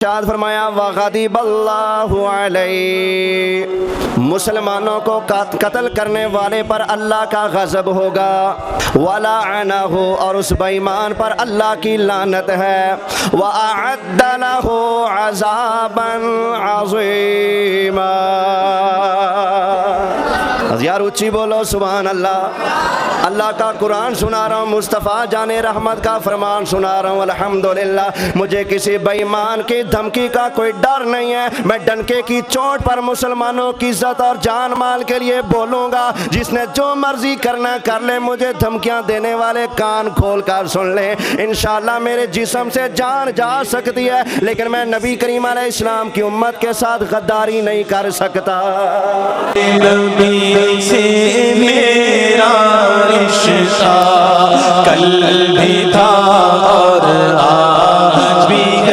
इरशाद फरमाया वग़ज़िबल्लाहु अलैहि, मुसलमानों को कत्ल करने वाले पर अल्लाह का गज़ब होगा, वलअनहु, और उस बेईमान पर अल्लाह की लानत है, व अअद्द लहु अज़ाबन अज़ीमा। यार ऊंची बोलो सुभान अल्लाह। अल्लाह का कुरान सुना रहा हूँ, मुस्तफ़ा जाने रहमत का फरमान सुना रहा हूँ। अल्हम्दुलिल्लाह, मुझे किसी बेईमान की धमकी का कोई डर नहीं है। मैं डंके की चोट पर मुसलमानों की इज्जत और जान माल के लिए बोलूँगा। जिसने जो मर्जी करना कर ले, मुझे धमकियाँ देने वाले कान खोल कर सुन ले। इंशाअल्लाह मेरे जिस्म से जान जा सकती है, लेकिन मैं नबी करीम अलैहिस्सलाम की उम्मत के साथ गद्दारी नहीं कर सकता। से मेरा रिश्ता कल भी था और आज भी है।